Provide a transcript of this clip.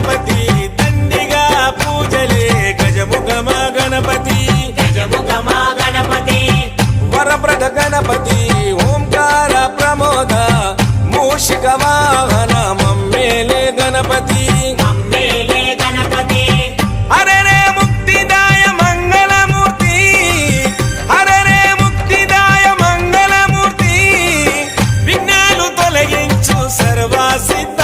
గణపతి దండిగా పూజలే గజముఖమ గణపతి వరప్రద గణపతి ఓంకార ప్రమోద మూషిక వాహన మమ్మేలే గణపతి హరే రే ముక్తిదాయ మంగళమూర్తి హరే రే ముక్తిదాయ మంగళమూర్తి విఘ్నాలు తొలగించు సర్వసిద్ధ